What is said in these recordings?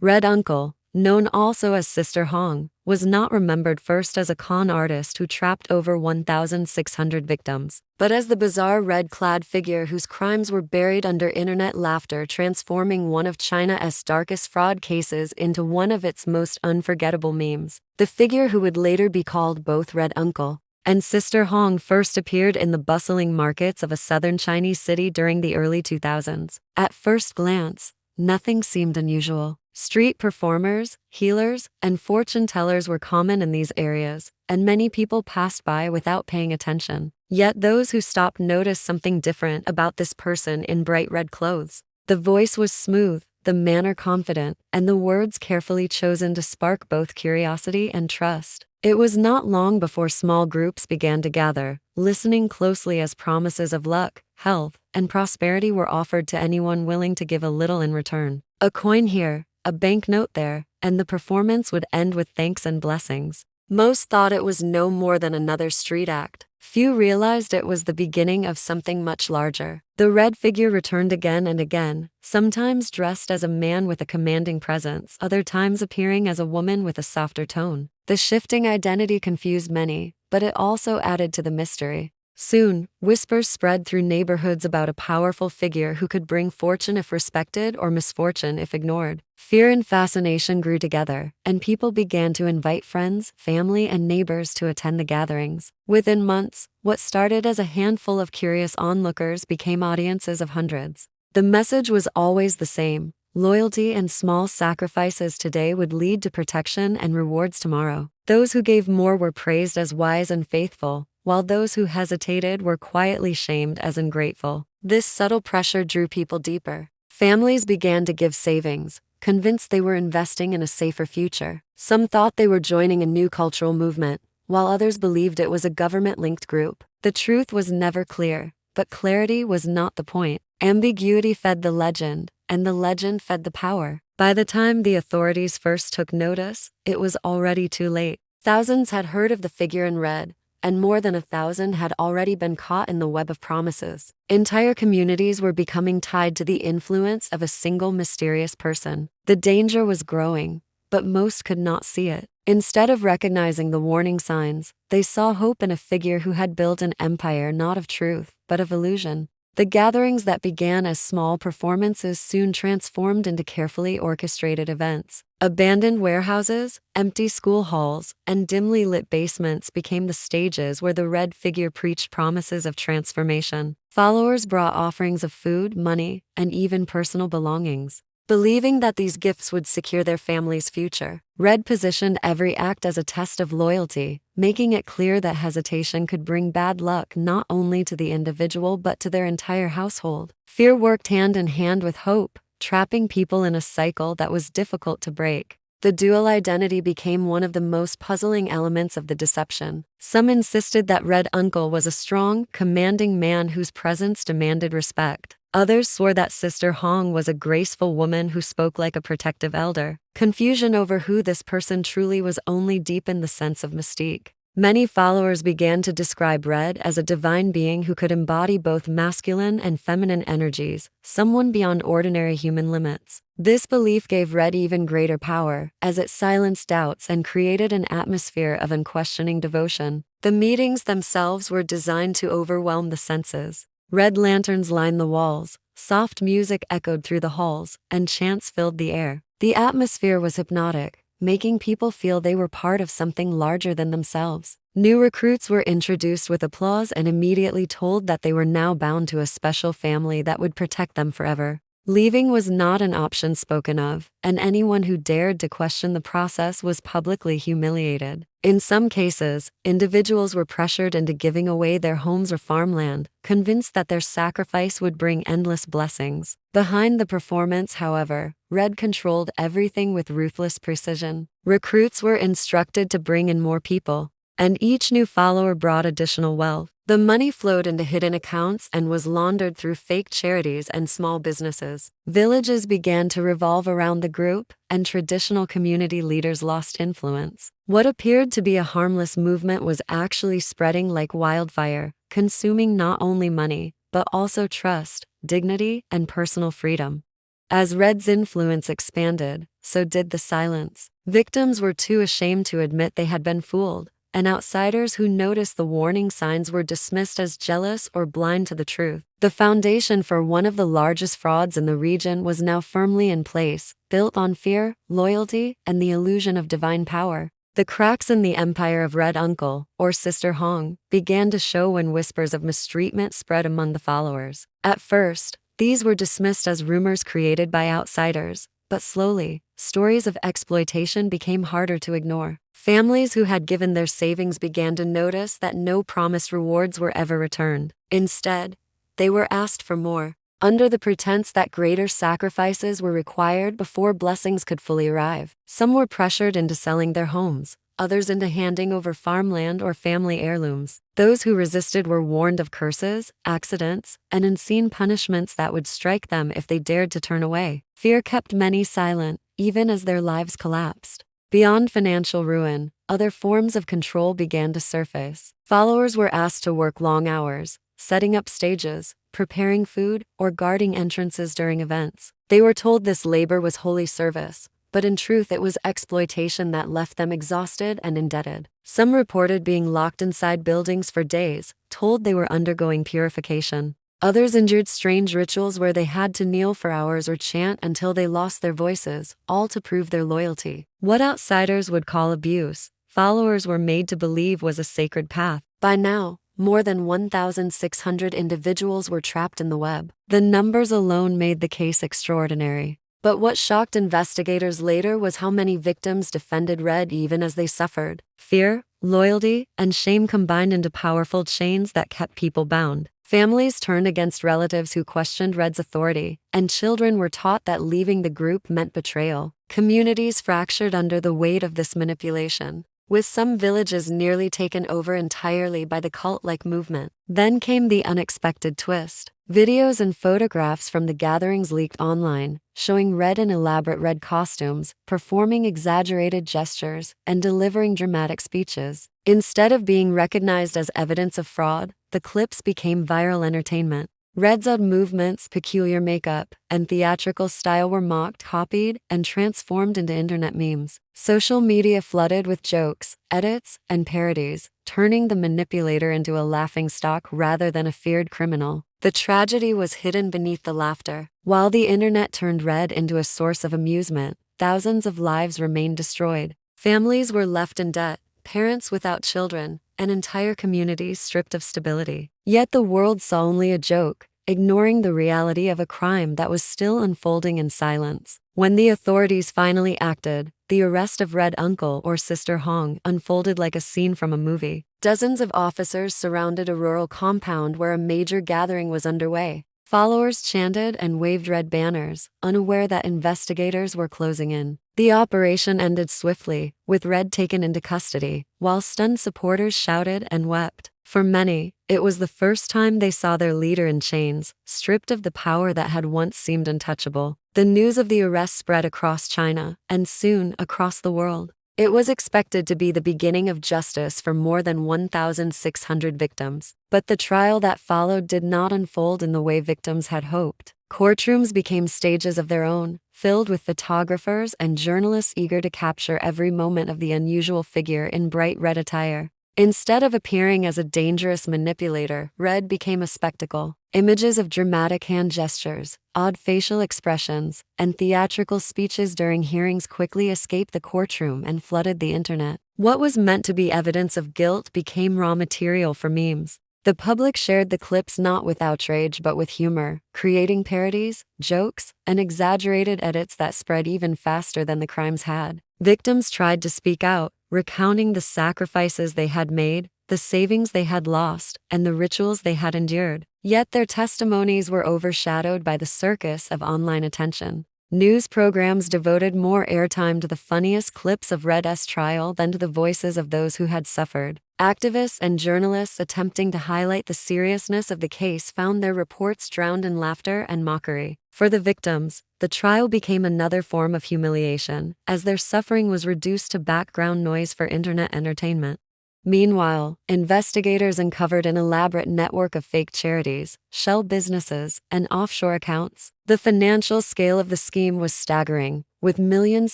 Red Uncle, known also as Sister Hong, was not remembered first as a con artist who trapped over 1,600 victims, but as the bizarre red-clad figure whose crimes were buried under internet laughter, transforming one of China's darkest fraud cases into one of its most unforgettable memes. The figure who would later be called both Red Uncle and Sister Hong first appeared in the bustling markets of a southern Chinese city during the early 2000s. At first glance, nothing seemed unusual. Street performers, healers, and fortune tellers were common in these areas, and many people passed by without paying attention. Yet those who stopped noticed something different about this person in bright red clothes. The voice was smooth, the manner confident, and the words carefully chosen to spark both curiosity and trust. It was not long before small groups began to gather, listening closely as promises of luck, health, and prosperity were offered to anyone willing to give a little in return. A coin here, a banknote there, and the performance would end with thanks and blessings. Most thought it was no more than another street act. Few realized it was the beginning of something much larger. The red figure returned again and again, sometimes dressed as a man with a commanding presence, other times appearing as a woman with a softer tone. The shifting identity confused many, but it also added to the mystery. Soon, whispers spread through neighborhoods about a powerful figure who could bring fortune if respected or misfortune if ignored. Fear and fascination grew together, and people began to invite friends, family, and neighbors to attend the gatherings. Within months, what started as a handful of curious onlookers became audiences of hundreds. The message was always the same: loyalty and small sacrifices today would lead to protection and rewards tomorrow. Those who gave more were praised as wise and faithful, while those who hesitated were quietly shamed as ungrateful. This subtle pressure drew people deeper. Families began to give savings, convinced they were investing in a safer future. Some thought they were joining a new cultural movement, while others believed it was a government-linked group. The truth was never clear, but clarity was not the point. Ambiguity fed the legend, and the legend fed the power. By the time the authorities first took notice, it was already too late. Thousands had heard of the figure in red, and more than 1,000 had already been caught in the web of promises. Entire communities were becoming tied to the influence of a single mysterious person. The danger was growing, but most could not see it. Instead of recognizing the warning signs, they saw hope in a figure who had built an empire not of truth, but of illusion. The gatherings that began as small performances soon transformed into carefully orchestrated events. Abandoned warehouses, empty school halls, and dimly lit basements became the stages where the red figure preached promises of transformation. Followers brought offerings of food, money, and even personal belongings, believing that these gifts would secure their family's future. Red positioned every act as a test of loyalty, making it clear that hesitation could bring bad luck not only to the individual but to their entire household. Fear worked hand in hand with hope, trapping people in a cycle that was difficult to break. The dual identity became one of the most puzzling elements of the deception. Some insisted that Red Uncle was a strong, commanding man whose presence demanded respect. Others swore that Sister Hong was a graceful woman who spoke like a protective elder. Confusion over who this person truly was only deepened the sense of mystique. Many followers began to describe Red as a divine being who could embody both masculine and feminine energies, someone beyond ordinary human limits. This belief gave Red even greater power, as it silenced doubts and created an atmosphere of unquestioning devotion. The meetings themselves were designed to overwhelm the senses. Red lanterns lined the walls, soft music echoed through the halls, and chants filled the air. The atmosphere was hypnotic, making people feel they were part of something larger than themselves. New recruits were introduced with applause and immediately told that they were now bound to a special family that would protect them forever. Leaving was not an option spoken of, and anyone who dared to question the process was publicly humiliated. In some cases, individuals were pressured into giving away their homes or farmland, convinced that their sacrifice would bring endless blessings. Behind the performance, however, Red controlled everything with ruthless precision. Recruits were instructed to bring in more people, and each new follower brought additional wealth. The money flowed into hidden accounts and was laundered through fake charities and small businesses. Villages began to revolve around the group, and traditional community leaders lost influence. What appeared to be a harmless movement was actually spreading like wildfire, consuming not only money, but also trust, dignity, and personal freedom. As Red's influence expanded, so did the silence. Victims were too ashamed to admit they had been fooled, and outsiders who noticed the warning signs were dismissed as jealous or blind to the truth. The foundation for one of the largest frauds in the region was now firmly in place, built on fear, loyalty, and the illusion of divine power. The cracks in the empire of Red Uncle, or Sister Hong, began to show when whispers of mistreatment spread among the followers. At first, these were dismissed as rumors created by outsiders, but slowly, stories of exploitation became harder to ignore. Families who had given their savings began to notice that no promised rewards were ever returned. Instead, they were asked for more, under the pretense that greater sacrifices were required before blessings could fully arrive. Some were pressured into selling their homes, others into handing over farmland or family heirlooms. Those who resisted were warned of curses, accidents, and unseen punishments that would strike them if they dared to turn away. Fear kept many silent, even as their lives collapsed. Beyond financial ruin, other forms of control began to surface. Followers were asked to work long hours, setting up stages, preparing food, or guarding entrances during events. They were told this labor was holy service, but in truth it was exploitation that left them exhausted and indebted. Some reported being locked inside buildings for days, told they were undergoing purification. Others endured strange rituals where they had to kneel for hours or chant until they lost their voices, all to prove their loyalty. What outsiders would call abuse, followers were made to believe was a sacred path. By now, more than 1,600 individuals were trapped in the web. The numbers alone made the case extraordinary. But what shocked investigators later was how many victims defended Red even as they suffered. Fear, loyalty, and shame combined into powerful chains that kept people bound. Families turned against relatives who questioned Red's authority, and children were taught that leaving the group meant betrayal. Communities fractured under the weight of this manipulation, with some villages nearly taken over entirely by the cult-like movement. Then came the unexpected twist. Videos and photographs from the gatherings leaked online, showing Red in elaborate red costumes, performing exaggerated gestures, and delivering dramatic speeches. Instead of being recognized as evidence of fraud, the clips became viral entertainment. Red's odd movements, peculiar makeup, and theatrical style were mocked, copied, and transformed into internet memes. Social media flooded with jokes, edits, and parodies, turning the manipulator into a laughingstock rather than a feared criminal. The tragedy was hidden beneath the laughter. While the internet turned Red into a source of amusement, thousands of lives remained destroyed. Families were left in debt, parents without children, and entire communities stripped of stability. Yet the world saw only a joke, ignoring the reality of a crime that was still unfolding in silence. When the authorities finally acted, the arrest of Red Uncle or Sister Hong unfolded like a scene from a movie. Dozens of officers surrounded a rural compound where a major gathering was underway. Followers chanted and waved red banners, unaware that investigators were closing in. The operation ended swiftly, with Red taken into custody, while stunned supporters shouted and wept. For many, it was the first time they saw their leader in chains, stripped of the power that had once seemed untouchable. The news of the arrest spread across China, and soon across the world. It was expected to be the beginning of justice for more than 1,600 victims. But the trial that followed did not unfold in the way victims had hoped. Courtrooms became stages of their own, filled with photographers and journalists eager to capture every moment of the unusual figure in bright red attire. Instead of appearing as a dangerous manipulator, Red became a spectacle. Images of dramatic hand gestures, odd facial expressions, and theatrical speeches during hearings quickly escaped the courtroom and flooded the internet. What was meant to be evidence of guilt became raw material for memes. The public shared the clips not with outrage but with humor, creating parodies, jokes, and exaggerated edits that spread even faster than the crimes had. Victims tried to speak out, recounting the sacrifices they had made, the savings they had lost, and the rituals they had endured. Yet their testimonies were overshadowed by the circus of online attention. News programs devoted more airtime to the funniest clips of Red's trial than to the voices of those who had suffered. Activists and journalists attempting to highlight the seriousness of the case found their reports drowned in laughter and mockery. For the victims, the trial became another form of humiliation, as their suffering was reduced to background noise for internet entertainment. Meanwhile, investigators uncovered an elaborate network of fake charities, shell businesses, and offshore accounts. The financial scale of the scheme was staggering, with millions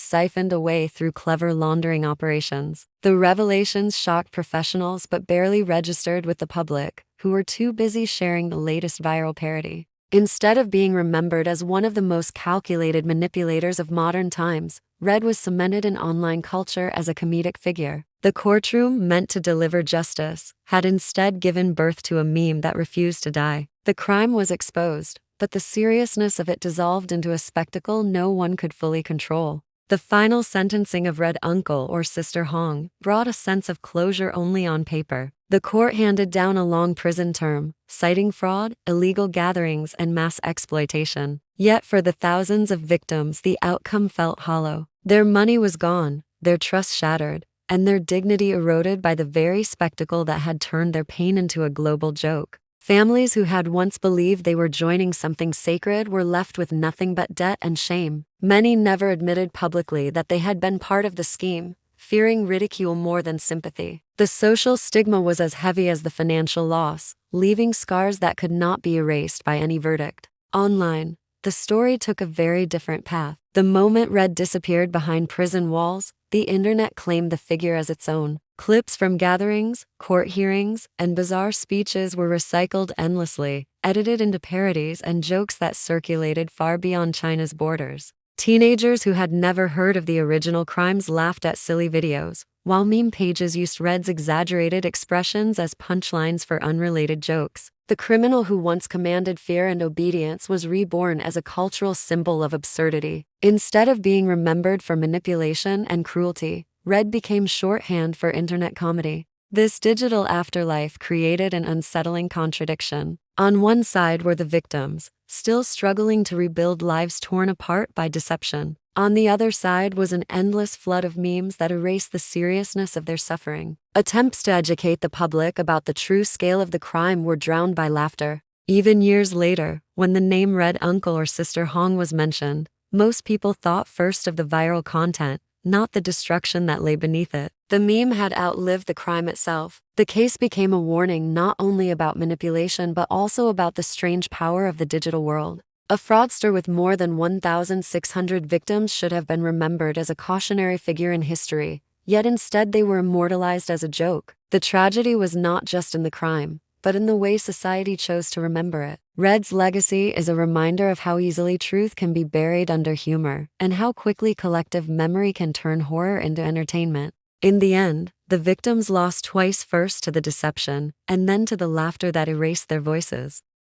siphoned away through clever laundering operations. The revelations shocked professionals but barely registered with the public, who were too busy sharing the latest viral parody. Instead of being remembered as one of the most calculated manipulators of modern times, Red was cemented in online culture as a comedic figure. The courtroom, meant to deliver justice, had instead given birth to a meme that refused to die. The crime was exposed, but the seriousness of it dissolved into a spectacle no one could fully control. The final sentencing of Red Uncle or Sister Hong brought a sense of closure only on paper. The court handed down a long prison term, citing fraud, illegal gatherings, and mass exploitation. Yet for the thousands of victims, the outcome felt hollow. Their money was gone, their trust shattered, and their dignity eroded by the very spectacle that had turned their pain into a global joke. Families who had once believed they were joining something sacred were left with nothing but debt and shame. Many never admitted publicly that they had been part of the scheme, fearing ridicule more than sympathy. The social stigma was as heavy as the financial loss, leaving scars that could not be erased by any verdict. Online, the story took a very different path. The moment Red disappeared behind prison walls, the internet claimed the figure as its own. Clips from gatherings, court hearings, and bizarre speeches were recycled endlessly, edited into parodies and jokes that circulated far beyond China's borders. Teenagers who had never heard of the original crimes laughed at silly videos, while meme pages used Red's exaggerated expressions as punchlines for unrelated jokes. The criminal who once commanded fear and obedience was reborn as a cultural symbol of absurdity. Instead of being remembered for manipulation and cruelty, Red became shorthand for internet comedy. This digital afterlife created an unsettling contradiction. On one side were the victims, still struggling to rebuild lives torn apart by deception. On the other side was an endless flood of memes that erased the seriousness of their suffering. Attempts to educate the public about the true scale of the crime were drowned by laughter. Even years later, when the name Red Uncle or Sister Hong was mentioned, most people thought first of the viral content, not the destruction that lay beneath it. The meme had outlived the crime itself. The case became a warning not only about manipulation but also about the strange power of the digital world. A fraudster with more than 1,600 victims should have been remembered as a cautionary figure in history, yet instead they were immortalized as a joke. The tragedy was not just in the crime, but in the way society chose to remember it. Red's legacy is a reminder of how easily truth can be buried under humor, and how quickly collective memory can turn horror into entertainment. In the end, the victims lost twice, first to the deception, and then to the laughter that erased their voices.